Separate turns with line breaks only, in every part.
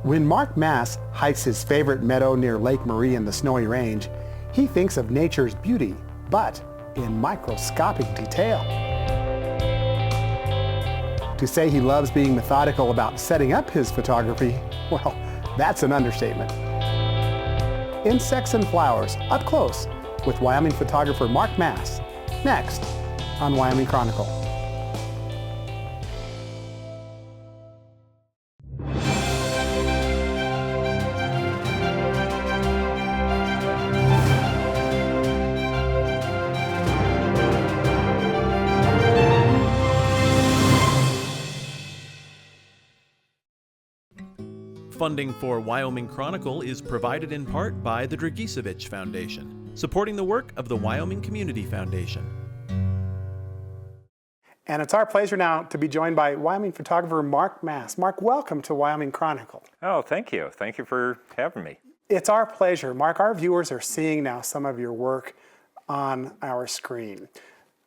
When Mark Mass hikes his favorite meadow near Lake Marie in the Snowy Range, he thinks of nature's beauty, but in microscopic detail. To say he loves being methodical about setting up his photography, well, that's an understatement. Insects and flowers, up close, with Wyoming photographer Mark Mass, next on Wyoming Chronicle.
Funding for Wyoming Chronicle is provided in part by the Dragisevich Foundation, supporting the work of the Wyoming Community Foundation.
And it's our pleasure now to be joined by Wyoming photographer Mark Mass. Mark, welcome to Wyoming Chronicle.
Oh, thank you. Thank you for having me.
It's our pleasure. Mark, our viewers are seeing now some of your work on our screen.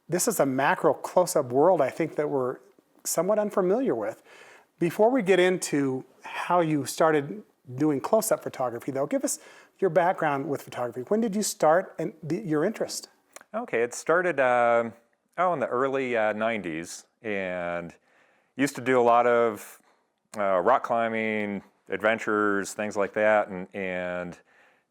This is a macro close-up world, I think, that we're somewhat unfamiliar with. Before we get into how you started doing close-up photography, though, give us your background with photography. When did you start and your interest?
Okay, it started in the early 90s, and used to do a lot of rock climbing, adventures, things like that, and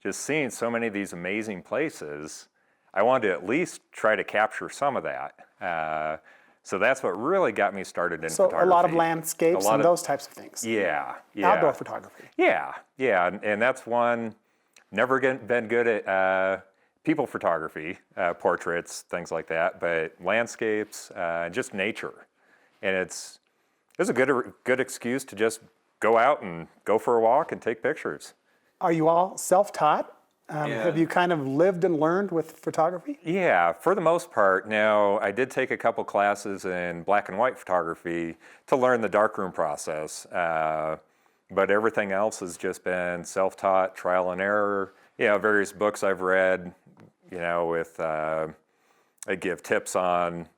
just seeing so many of these amazing places, I wanted to at least try to capture some of that. So that's what really got me started in photography.
So a lot of landscapes and those types of things.
Yeah.
Outdoor photography.
Yeah, and that's one, never been good at people photography, portraits, things like that, but landscapes, just nature. And it's a good excuse to just go out and go for a walk and take pictures.
Are you all self-taught? Have you kind of lived and learned with photography?
Yeah, for the most part. Now, I did take a couple classes in black and white photography to learn the darkroom process, but everything else has just been self-taught, trial and error. Various books I've read, with I give tips on,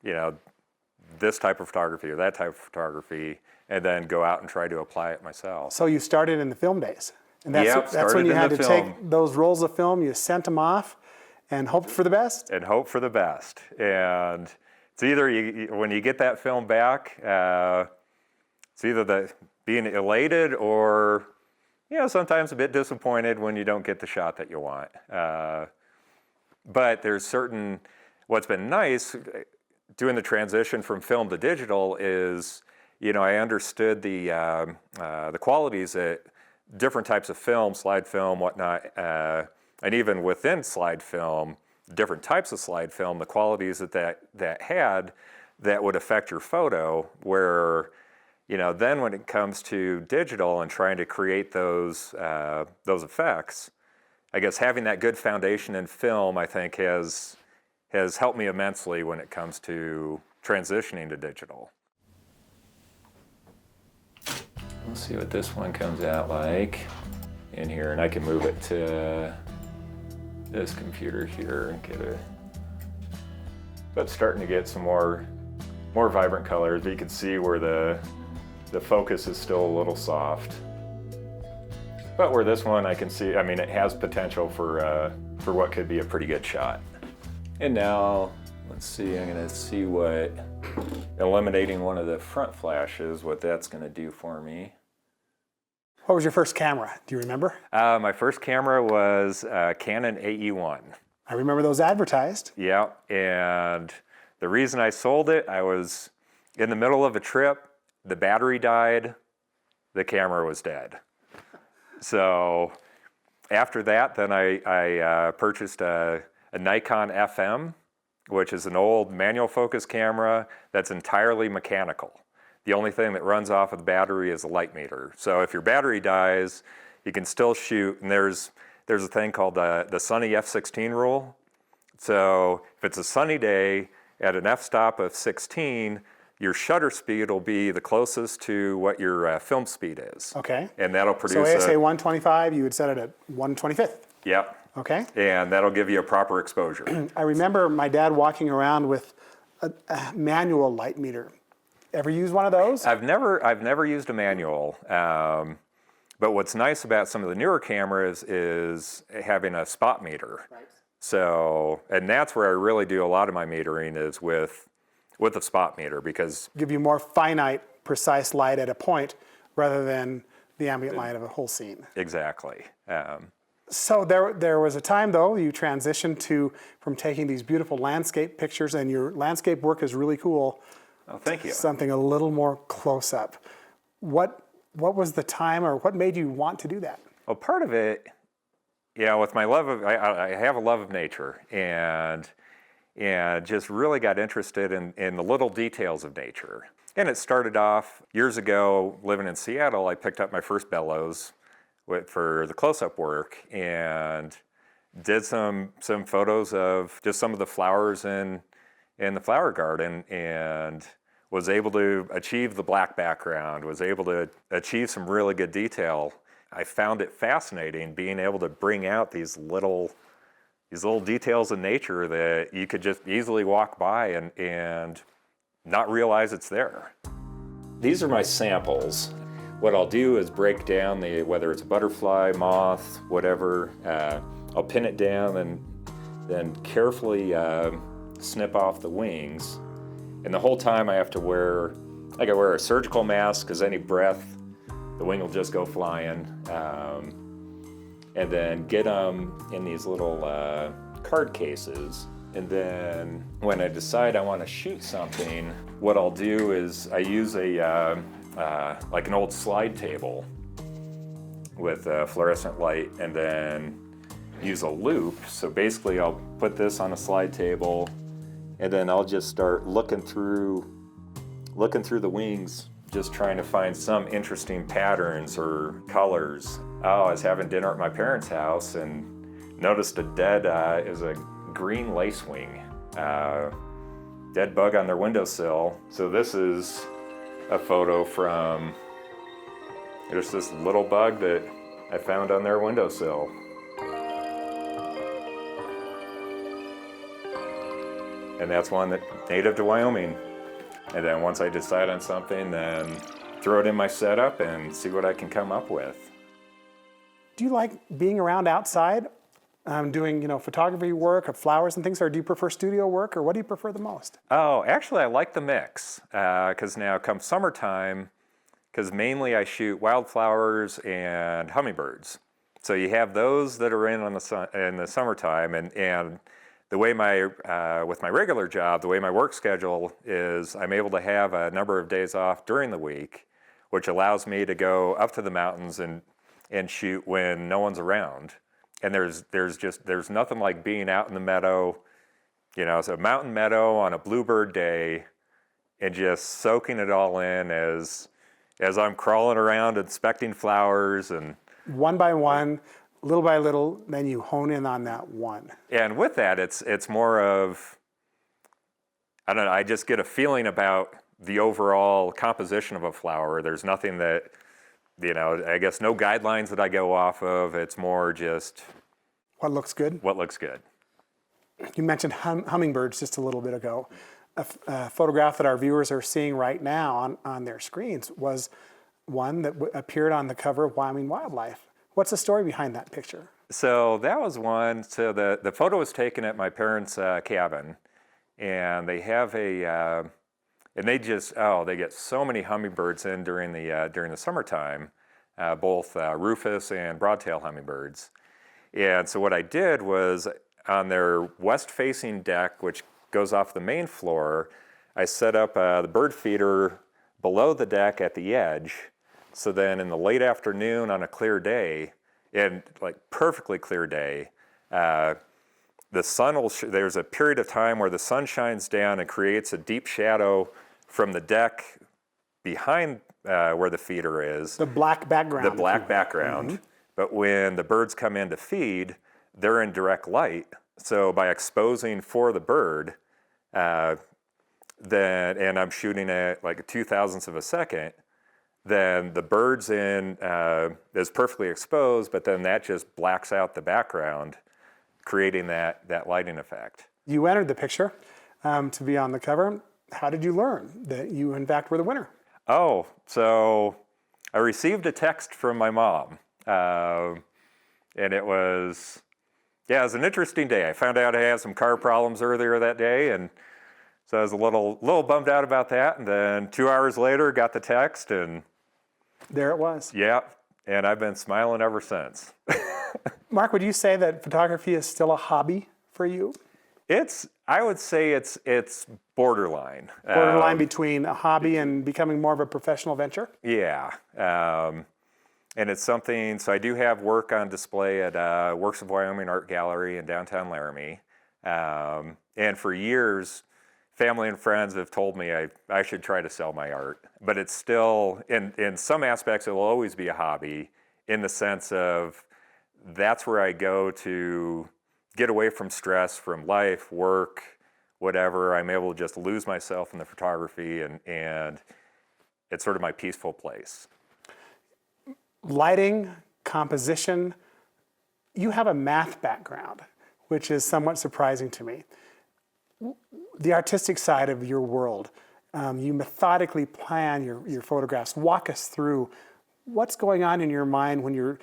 this type of photography or that type of photography, and then go out and try to apply it myself.
So you started in the film days. And that's when you had to take those rolls of film, you sent them off, and hoped for the best?
And hope for the best. And it's either, when you get that film back, it's either being elated or, sometimes a bit disappointed when you don't get the shot that you want. But there's what's been nice doing the transition from film to digital is, I understood the qualities that different types of film, slide film, whatnot, and even within slide film, different types of slide film, the qualities that had that would affect your photo, where, then when it comes to digital and trying to create those effects, I guess having that good foundation in film, I think, has helped me immensely when it comes to transitioning to digital. Let's see what this one comes out like in here, and I can move it to this computer here and get it. But starting to get some more vibrant colors, but you can see where the focus is still a little soft. But where this one, I can see, it has potential for what could be a pretty good shot. And now, let's see, I'm gonna see what eliminating one of the front flashes, what that's gonna do for me.
What was your first camera? Do you remember?
My first camera was Canon AE1.
I remember those advertised.
Yeah, and the reason I sold it, I was in the middle of a trip, the battery died, the camera was dead. So after that, then I purchased a Nikon FM, which is an old manual focus camera that's entirely mechanical. The only thing that runs off of the battery is a light meter. So if your battery dies, you can still shoot, and there's a thing called the sunny f16 rule. So if it's a sunny day at an f-stop of 16, your shutter speed will be the closest to what your film speed is.
Okay.
And that'll produce
so say 125, you would set it at 125th.
Yep.
Okay.
And that'll give you a proper exposure.
I remember my dad walking around with a manual light meter. Ever use one of those?
I've never used a manual. But what's nice about some of the newer cameras is having a spot meter.
Right.
So, and that's where I really do a lot of my metering is with a spot meter, because
Give you more finite, precise light at a point rather than the ambient light of a whole scene.
exactly.
So there was a time, though, you transitioned from taking these beautiful landscape pictures, and your landscape work is really cool,
Oh, thank you.
something a little more close up. What was the time, or what made you want to do that?
Well, part of it, with my love of, I have a love of nature, and just really got interested in the little details of nature. And it started off years ago, living in Seattle. I picked up my first bellows for the close-up work, and did some photos of just some of the flowers in the flower garden, and was able to achieve the black background, was able to achieve some really good detail. I found it fascinating being able to bring out these little details in nature that you could just easily walk by and not realize it's there. These are my samples. What I'll do is break down whether it's a butterfly, moth, whatever, I'll pin it down and then carefully snip off the wings. And the whole time I wear a surgical mask, because any breath, the wing will just go flying. And then get them in these little card cases. And then when I decide I want to shoot something, what I'll do is I use like an old slide table with a fluorescent light, and then use a loop. So basically I'll put this on a slide table, and then I'll just start looking through the wings, just trying to find some interesting patterns or colors. I was having dinner at my parents' house and noticed a green lacewing, dead bug on their windowsill. So this is a photo from just this little bug that I found on their windowsill. And that's one that's native to Wyoming. And then once I decide on something, then throw it in my setup and see what I can come up with.
Do you like being around outside, doing photography work of flowers and things, or do you prefer studio work, or what do you prefer the most?
Oh, actually I like the mix, because now come summertime, because mainly I shoot wildflowers and hummingbirds. So you have those that are in the summertime, and the way with my regular job, the way my work schedule is, I'm able to have a number of days off during the week, which allows me to go up to the mountains and shoot when no one's around. And there's nothing like being out in the meadow, it's a mountain meadow on a bluebird day, and just soaking it all in as I'm crawling around inspecting flowers, and
One by one, little by little, then you hone in on that one.
and with that it's more of, I don't know, I just get a feeling about the overall composition of a flower. There's nothing that, I guess no guidelines that I go off of. It's more just
What looks good?
what looks good.
You mentioned hummingbirds just a little bit ago. A photograph that our viewers are seeing right now on their screens was one that appeared on the cover of Wyoming Wildlife. What's the story behind that picture?
So that was one. So the photo was taken at my parents' cabin, and they have and they get so many hummingbirds in during the summertime, both rufous and broadtail hummingbirds. And so what I did was, on their west-facing deck, which goes off the main floor, I set up the bird feeder below the deck at the edge. So then in the late afternoon on a clear day, and like perfectly clear day, the sun there's a period of time where the sun shines down and creates a deep shadow from the deck behind where the feeder is.
The black background.
The black background. Mm-hmm. But when the birds come in to feed, they're in direct light. So by exposing for the bird, and I'm shooting at like 0.02 of a second, then the bird's is perfectly exposed, but then that just blacks out the background, creating that lighting effect.
You entered the picture to be on the cover. How did you learn that you, in fact, were the winner?
Oh, so I received a text from my mom, and it was an interesting day. I found out I had some car problems earlier that day, and so I was a little bummed out about that. And then 2 hours later, got the text, and
there it was.
Yeah, and I've been smiling ever since.
Mark, would you say that photography is still a hobby for you?
I would say it's borderline.
Borderline between a hobby and becoming more of a professional venture?
Yeah, and it's something, so I do have work on display at Works of Wyoming Art Gallery in downtown Laramie. And for years, family and friends have told me I should try to sell my art. But it's still, in some aspects, it will always be a hobby in the sense of that's where I go to get away from stress, from life, work, whatever. I'm able to just lose myself in the photography, and it's sort of my peaceful place.
Lighting, composition, you have a math background, which is somewhat surprising to me. The artistic side of your world, you methodically plan your photographs. Walk us through what's going on in your mind when you're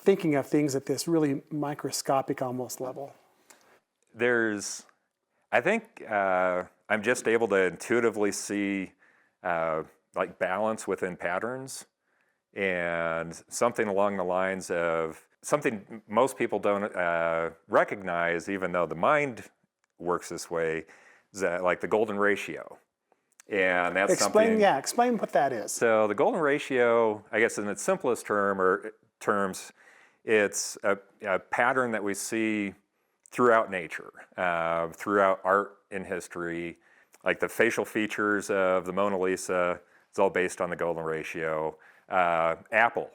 thinking of things at this really microscopic almost level.
I think I'm just able to intuitively see like balance within patterns, and something along the lines of something most people don't recognize, even though the mind works this way, is that, like the golden ratio. And that's something.
Explain what that is.
So the golden ratio, I guess in its simplest terms, it's a pattern that we see throughout nature, throughout art in history. Like the facial features of the Mona Lisa, it's all based on the golden ratio. Apple,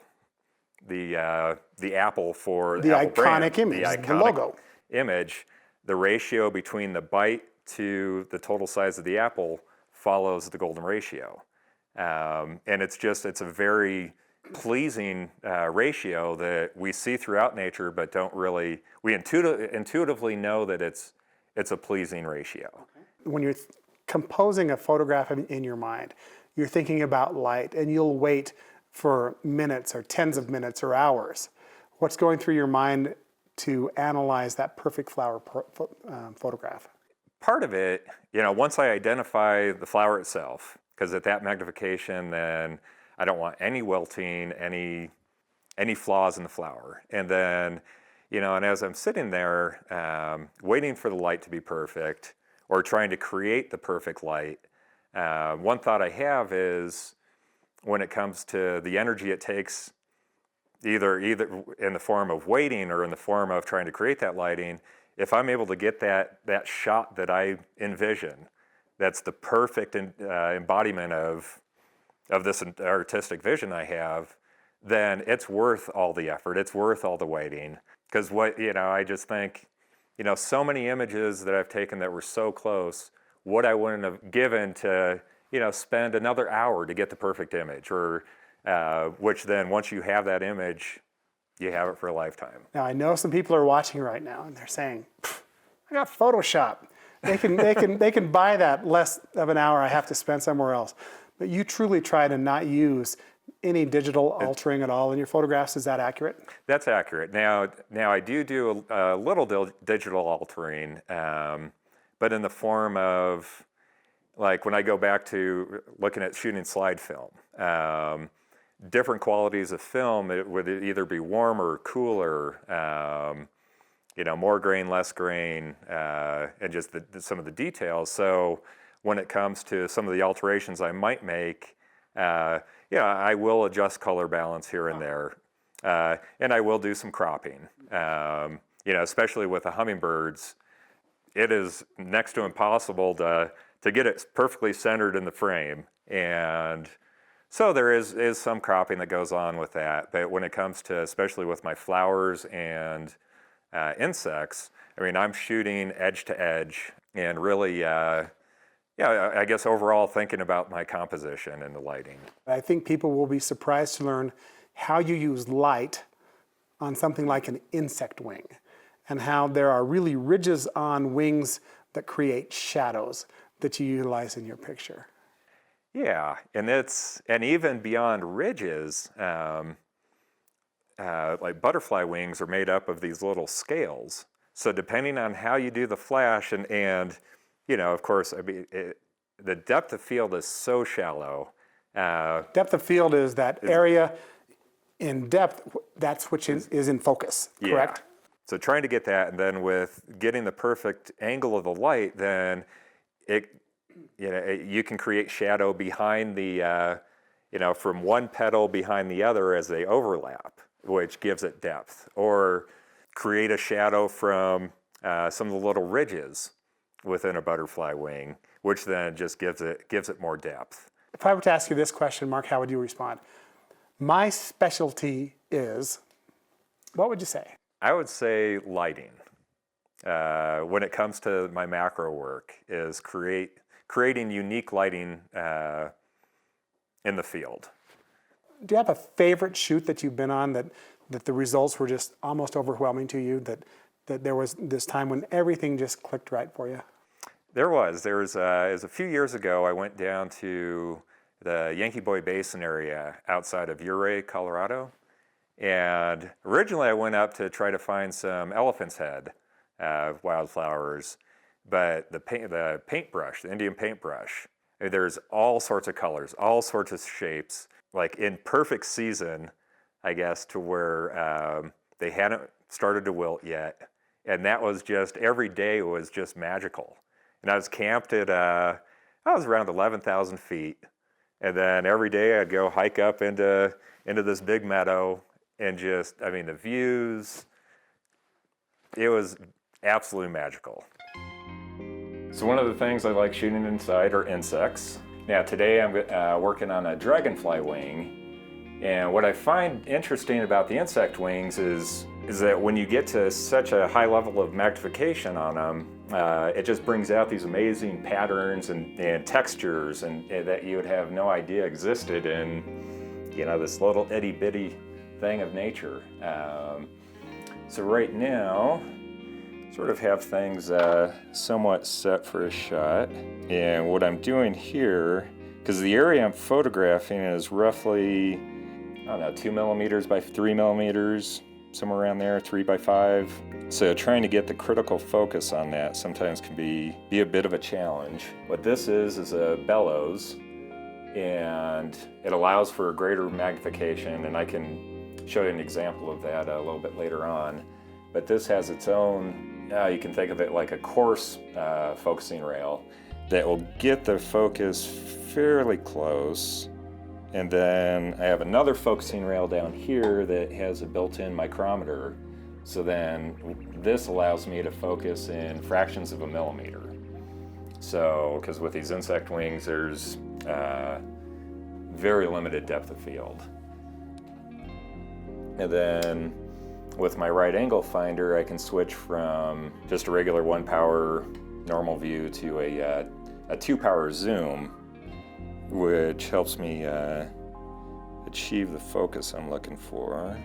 the apple for
the
Apple
iconic
brand,
image, the logo
image, the ratio between the bite to the total size of the apple follows the golden ratio. And it's a very pleasing ratio that we see throughout nature, but don't really, we intuitively know that it's a pleasing ratio.
When you're composing a photograph in your mind, you're thinking about light, and you'll wait for minutes or tens of minutes or hours. What's going through your mind to analyze that perfect flower photograph?
Part of it, once I identify the flower itself, because at that magnification, then I don't want any wilting, any flaws in the flower. And then, and as I'm sitting there, waiting for the light to be perfect, or trying to create the perfect light, one thought I have is, when it comes to the energy it takes, either in the form of waiting or in the form of trying to create that lighting, if I'm able to get that shot that I envision, that's the perfect embodiment of this artistic vision I have, then it's worth all the effort. It's worth all the waiting. Because I just think, so many images that I've taken that were so close, what I wouldn't have given to, spend another hour to get the perfect image, or which then once you have that image, you have it for a lifetime.
Now I know some people are watching right now and they're saying, I got Photoshop. They can buy that less of an hour I have to spend somewhere else. But you truly try to not use any digital altering at all in your photographs. Is that accurate?
That's accurate. Now I do a little digital altering, but in the form of, like when I go back to looking at shooting slide film, different qualities of film, it would either be warmer, cooler, more grain, less grain, and just some of the details. So when it comes to some of the alterations I might make, I will adjust color balance here and there, and I will do some cropping. Especially with the hummingbirds, it is next to impossible to get it perfectly centered in the frame, and so there is some cropping that goes on with that. But when it comes to, especially with my flowers and insects, I'm shooting edge to edge, and really, I guess overall thinking about my composition and the lighting.
I think people will be surprised to learn how you use light on something like an insect wing, and how there are really ridges on wings that create shadows that you utilize in your picture.
Yeah, and even beyond ridges, like butterfly wings are made up of these little scales. So depending on how you do the flash, and of course, I mean, the depth of field is so shallow.
Depth of field is that area in depth, that's which is in focus, correct?
Yeah. So trying to get that, and then with getting the perfect angle of the light, then you can create shadow behind the, from one petal behind the other as they overlap, which gives it depth. Or create a shadow from some of the little ridges within a butterfly wing, which then just gives it more depth.
If I were to ask you this question, Mark, how would you respond? My specialty is, what would you say?
I would say lighting. When it comes to my macro work, is creating unique lighting in the field.
Do you have a favorite shoot that you've been on that the results were just almost overwhelming to you, that there was this time when everything just clicked right for you?
There was. It was a few years ago, I went down to the Yankee Boy Basin area outside of Ouray, Colorado. And originally I went up to try to find some elephant's head wildflowers, but the paintbrush, the Indian paintbrush, there's all sorts of colors, all sorts of shapes, like in perfect season, I guess, to where they hadn't started to wilt yet. And that was just, every day was just magical. And I was camped at, I was around 11,000 feet. And then every day I'd go hike up into this big meadow and just, I mean, the views, it was absolutely magical. So one of the things I like shooting inside are insects. Now today I'm working on a dragonfly wing. And what I find interesting about the insect wings is that when you get to such a high level of magnification on them, it just brings out these amazing patterns and textures and that you would have no idea existed in, this little itty bitty thing of nature. So right now, sort of have things somewhat set for a shot. And what I'm doing here, because the area I'm photographing is roughly, I don't know, 2 millimeters by 3 millimeters, somewhere around there, 3 by 5. So trying to get the critical focus on that sometimes can be a bit of a challenge. What this is a bellows, and it allows for a greater magnification, and I can show you an example of that a little bit later on. But this has its own, you can think of it like a coarse focusing rail that will get the focus fairly close. And then I have another focusing rail down here that has a built-in micrometer. So then this allows me to focus in fractions of a millimeter. So, because with these insect wings, there's very limited depth of field. And then with my right angle finder, I can switch from just a regular 1-power normal view to a 2-power zoom, which helps me achieve the focus I'm looking for.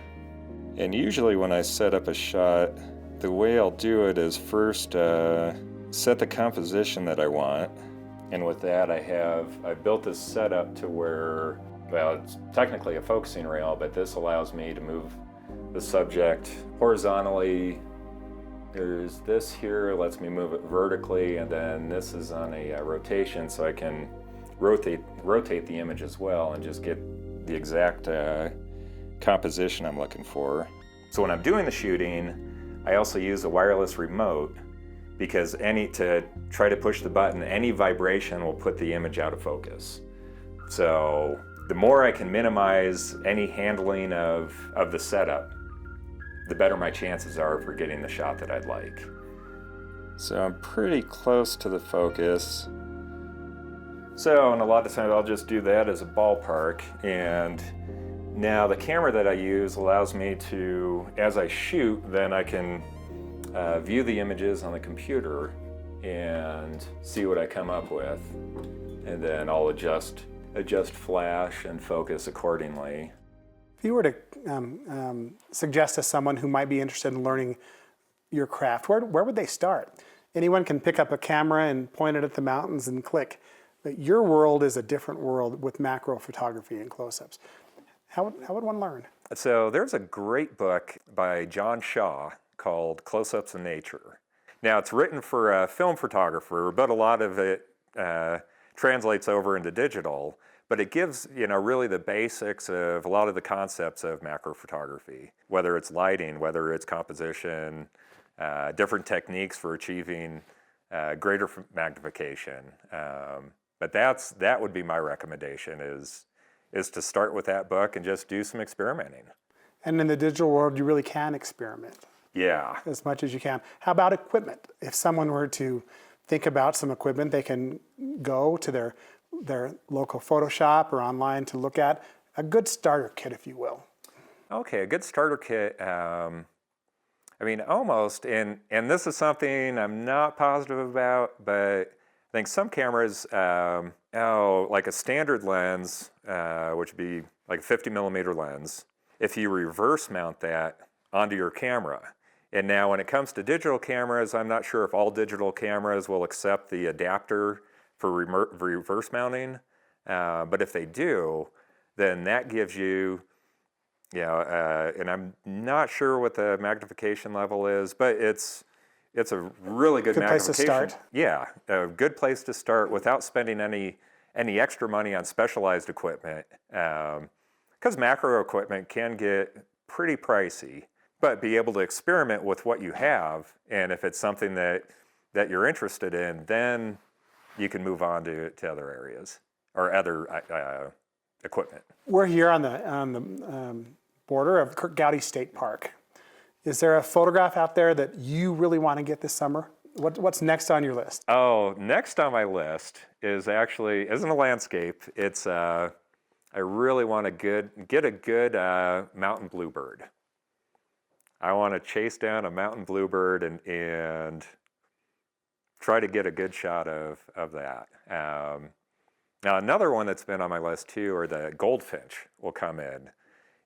And usually when I set up a shot, the way I'll do it is first set the composition that I want. And with that, I've built this setup to where, well, it's technically a focusing rail, but this allows me to move the subject horizontally. There's this here, lets me move it vertically, and then this is on a rotation, so I can rotate the image as well and just get the exact composition I'm looking for. So when I'm doing the shooting, I also use a wireless remote, because to try to push the button, any vibration will put the image out of focus. So the more I can minimize any handling of the setup, the better my chances are for getting the shot that I'd like. So I'm pretty close to the focus. So, and a lot of times I'll just do that as a ballpark. And now the camera that I use allows me to, as I shoot, then I can view the images on the computer and see what I come up with. And then I'll adjust flash and focus accordingly.
If you were to suggest to someone who might be interested in learning your craft, where would they start? Anyone can pick up a camera and point it at the mountains and click. But your world is a different world with macro photography and close-ups. How would one learn?
So there's a great book by John Shaw called Close-Ups in Nature. Now it's written for a film photographer, but a lot of it translates over into digital. But it gives, really the basics of a lot of the concepts of macro photography, whether it's lighting, whether it's composition, different techniques for achieving greater magnification. But that would be my recommendation is to start with that book and just do some experimenting.
And in the digital world, you really can experiment.
Yeah.
As much as you can. How about equipment? If someone were to think about some equipment, they can go to their local photo shop or online to look at a good starter kit, if you will.
Okay, a good starter kit. Almost, and this is something I'm not positive about, but I think some cameras, like a standard lens, which would be like a 50 millimeter lens, if you reverse mount that onto your camera. And now when it comes to digital cameras, I'm not sure if all digital cameras will accept the adapter for reverse mounting, but if they do, then that gives you, and I'm not sure what the magnification level is, but it's a really good magnification.
Place to start.
Yeah, a good place to start without spending any extra money on specialized equipment, because macro equipment can get pretty pricey. But be able to experiment with what you have, and if it's something that you're interested in, then you can move on to other areas or other equipment.
We're here on the border of Kirk Gowdy State Park. Is there a photograph out there that you really want to get this summer? What's next on your list?
Oh, next on my list isn't a landscape. It's I really want to get a good mountain bluebird. I want to chase down a mountain bluebird and try to get a good shot of that. Now another one that's been on my list too are the goldfinch will come in.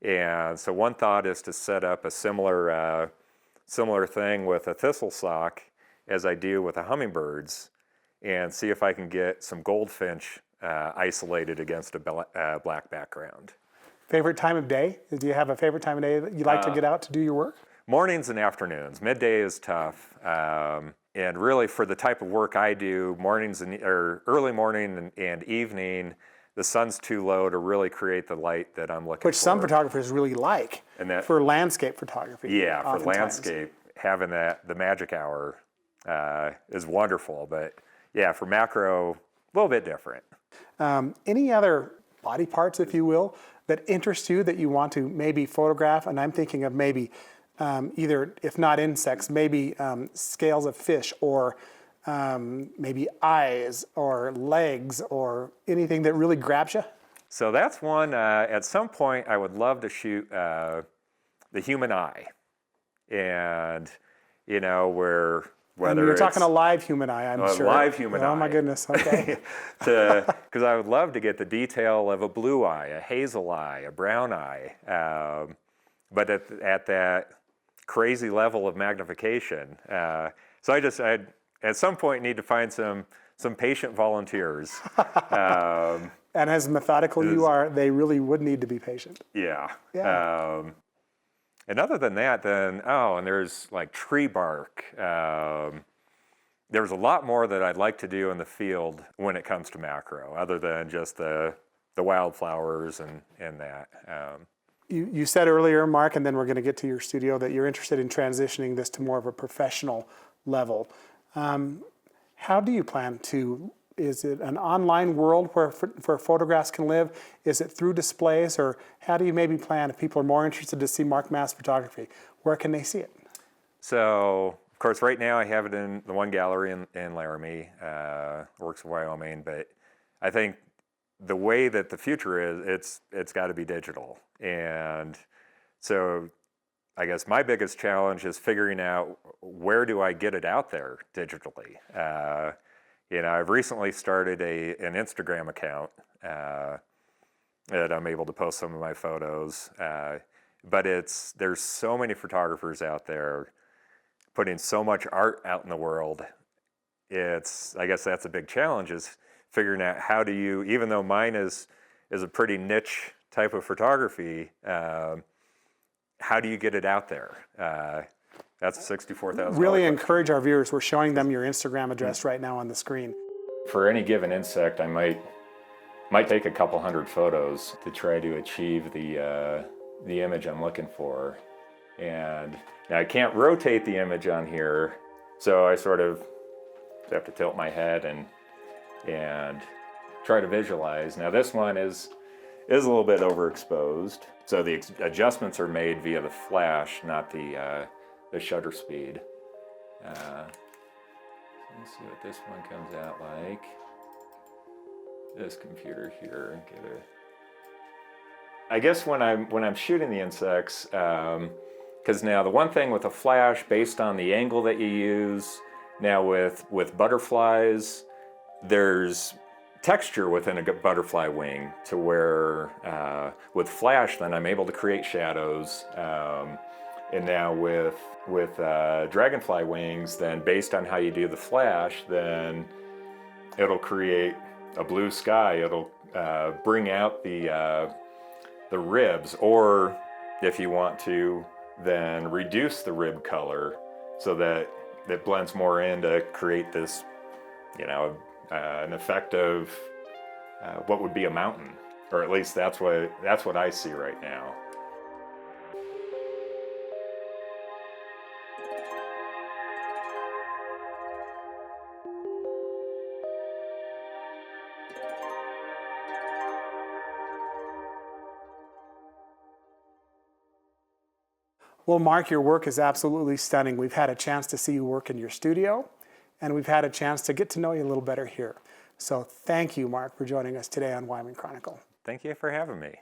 And so one thought is to set up a similar thing with a thistle sock as I do with the hummingbirds and see if I can get some goldfinch isolated against a black background.
Favorite time of day? Do you have a favorite time of day that you like to get out to do your work?
Mornings and afternoons. Midday is tough. And really for the type of work I do, early morning and evening, the sun's too low to really create the light that I'm looking for.
Which some photographers really like for landscape photography.
Yeah, for
oftentimes.
landscape, having the magic hour is wonderful. But yeah, for macro, a little bit different.
Any other body parts, if you will, that interest you that you want to maybe photograph? And I'm thinking of maybe either, if not insects, maybe scales of fish or maybe eyes or legs or anything that really grabs you?
So that's one, at some point I would love to shoot the human eye. And, whether
you're talking a live human eye, I'm sure.
A live human eye.
Oh my goodness, okay.
Because I would love to get the detail of a blue eye, a hazel eye, a brown eye. But at that crazy level of magnification. So I at some point need to find some patient volunteers.
And as methodical you are, they really would need to be patient.
Yeah.
Yeah.
And other than that, then, and there's like tree bark. There's a lot more that I'd like to do in the field when it comes to macro, other than just the wildflowers and that.
You said earlier, Mark, and then we're going to get to your studio, that you're interested in transitioning this to more of a professional level. How do you plan to, is it an online world where photographs can live? Is it through displays? Or how do you maybe plan, if people are more interested to see Mark Mass photography, where can they see it?
So, of course, right now I have it in the one gallery in Laramie, Works of Wyoming, but I think the way that the future is, it's got to be digital. And so I guess my biggest challenge is figuring out where do I get it out there digitally. I've recently started an Instagram account that I'm able to post some of my photos. But there's so many photographers out there putting so much art out in the world. I guess that's a big challenge, is figuring out how do you, even though mine is a pretty niche type of photography, how do you get it out there? That's 64,000.
Really encourage our viewers. We're showing them your Instagram address right now on the screen.
For any given insect, I might take a couple hundred photos to try to achieve the image I'm looking for. And now I can't rotate the image on here, so I sort of have to tilt my head and try to visualize. Now this one is a little bit overexposed, so the adjustments are made via the flash, not the shutter speed. Let's see what this one comes out like. This computer here, I guess when I'm shooting the insects, because now the one thing with a flash, based on the angle that you use, now with butterflies, there's texture within a butterfly wing to where with flash, then I'm able to create shadows. And now with dragonfly wings, then based on how you do the flash, then it'll create a blue sky. It'll bring out the ribs, or if you want to, then reduce the rib color so that it blends more in to create this, an effect of what would be a mountain, or at least that's what I see right now.
Well, Mark, your work is absolutely stunning. We've had a chance to see you work in your studio, and we've had a chance to get to know you a little better here. So thank you, Mark, for joining us today on Wyoming Chronicle.
Thank you for having me.